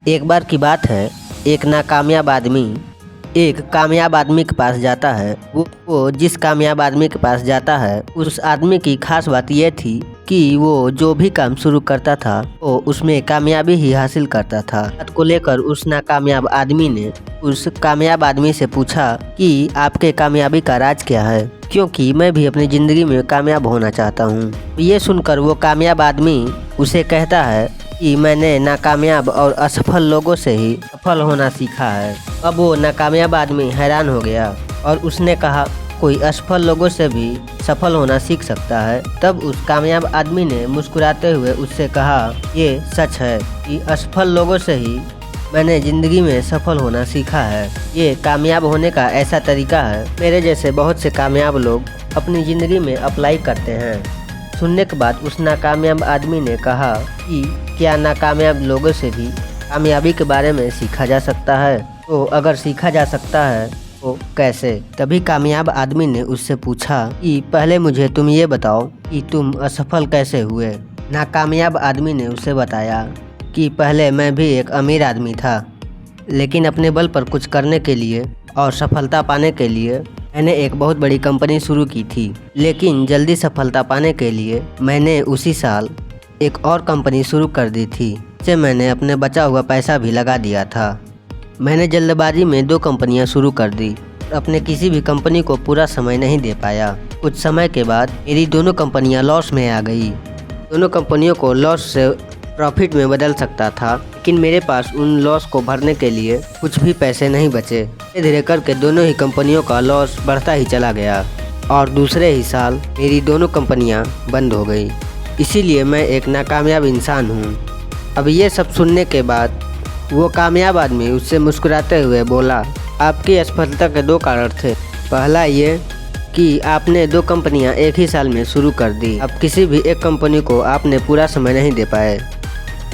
एक बार की बात है, एक नाकामयाब आदमी एक कामयाब आदमी के पास जाता है। वो जिस कामयाब आदमी के पास जाता है, उस आदमी की खास बात यह थी कि वो जो भी काम शुरू करता था वो उसमें कामयाबी ही हासिल करता था। बात को लेकर उस नाकामयाब आदमी ने उस कामयाब आदमी से पूछा कि आपके कामयाबी का राज क्या है, क्योंकि मैं भी अपनी ज़िंदगी में कामयाब होना चाहता हूँ। ये सुनकर वो कामयाब आदमी उसे कहता है कि मैंने नाकामयाब और असफल लोगों से ही सफल होना सीखा है। अब वो नाकामयाब आदमी हैरान हो गया और उसने कहा, कोई असफल लोगों से भी सफल होना सीख सकता है। तब उस कामयाब आदमी ने मुस्कुराते हुए उससे कहा, ये सच है कि असफल लोगों से ही मैंने ज़िंदगी में सफल होना सीखा है। ये कामयाब होने का ऐसा तरीका है, मेरे जैसे बहुत से कामयाब लोग अपनी ज़िंदगी में अप्लाई करते हैं। सुनने के बाद उस नाकामयाब आदमी ने कहा कि क्या नाकामयाब लोगों से भी कामयाबी के बारे में सीखा जा सकता है? तो अगर सीखा जा सकता है तो कैसे? तभी कामयाब आदमी ने उससे पूछा कि पहले मुझे तुम ये बताओ कि तुम असफल कैसे हुए। नाकामयाब आदमी ने उसे बताया कि पहले मैं भी एक अमीर आदमी था, लेकिन अपने बल पर कुछ करने के लिए और सफलता पाने के लिए मैंने एक बहुत बड़ी कंपनी शुरू की थी। लेकिन जल्दी सफलता पाने के लिए मैंने उसी साल एक और कंपनी शुरू कर दी थी, जिससे मैंने अपने बचा हुआ पैसा भी लगा दिया था। मैंने जल्दबाजी में 2 कंपनियां शुरू कर दी, अपने किसी भी कंपनी को पूरा समय नहीं दे पाया। कुछ समय के बाद मेरी दोनों कंपनियां लॉस में आ गई। दोनों कंपनियों को लॉस से प्रॉफिट में बदल सकता था, लेकिन मेरे पास उन लॉस को भरने के लिए कुछ भी पैसे नहीं बचे। धीरे धीरे करके दोनों ही कंपनियों का लॉस बढ़ता ही चला गया और दूसरे ही साल मेरी दोनों कंपनियां बंद हो गई। इसीलिए मैं एक नाकामयाब इंसान हूँ। अब ये सब सुनने के बाद वो कामयाब आदमी उससे मुस्कुराते हुए बोला, आपकी असफलता के 2 कारण थे। पहला ये कि आपने 2 कंपनियां एक ही साल में शुरू कर दी। अब किसी भी एक कंपनी को आपने पूरा समय नहीं दे पाए।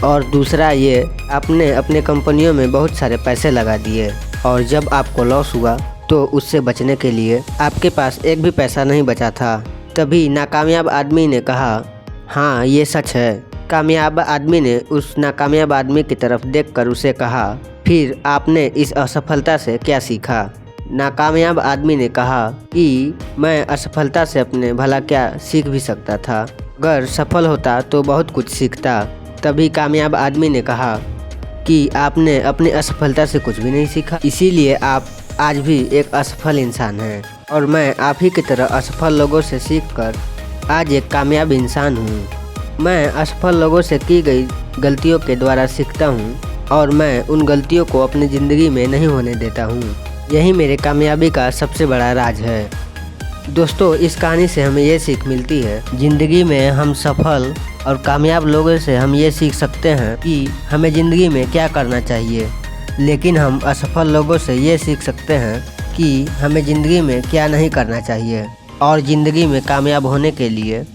और दूसरा ये, आपने अपने कंपनियों में बहुत सारे पैसे लगा दिए और जब आपको लॉस हुआ तो उससे बचने के लिए आपके पास एक भी पैसा नहीं बचा था। तभी नाकामयाब आदमी ने कहा, हाँ ये सच है। कामयाब आदमी ने उस नाकामयाब आदमी की तरफ देखकर उसे कहा, फिर आपने इस असफलता से क्या सीखा? नाकामयाब आदमी ने कहा कि मैं असफलता से अपने भला क्या सीख भी सकता था, अगर सफल होता तो बहुत कुछ सीखता। तभी कामयाब आदमी ने कहा कि आपने अपनी असफलता से कुछ भी नहीं सीखा, इसीलिए आप आज भी एक असफल इंसान हैं और मैं आप ही की तरह असफल लोगों से सीखकर आज एक कामयाब इंसान हूँ। मैं असफल लोगों से की गई गलतियों के द्वारा सीखता हूँ और मैं उन गलतियों को अपनी ज़िंदगी में नहीं होने देता हूँ। यही मेरे कामयाबी का सबसे बड़ा राज है। दोस्तों, इस कहानी से हमें ये सीख मिलती है, ज़िंदगी में हम सफल और कामयाब लोगों से हम ये सीख सकते हैं कि हमें ज़िंदगी में क्या करना चाहिए, लेकिन हम असफल लोगों से ये सीख सकते हैं कि हमें ज़िंदगी में क्या नहीं करना चाहिए और ज़िंदगी में कामयाब होने के लिए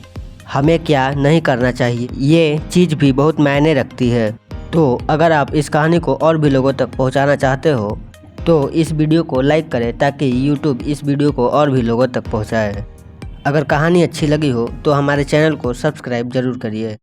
हमें क्या नहीं करना चाहिए। ये चीज़ भी बहुत मायने रखती है। तो अगर आप इस कहानी को और भी लोगों तक पहुंचाना चाहते हो तो इस वीडियो को लाइक करें ताकि YouTube इस वीडियो को और भी लोगों तक पहुंचाए। अगर कहानी अच्छी लगी हो तो हमारे चैनल को सब्सक्राइब ज़रूर करिए।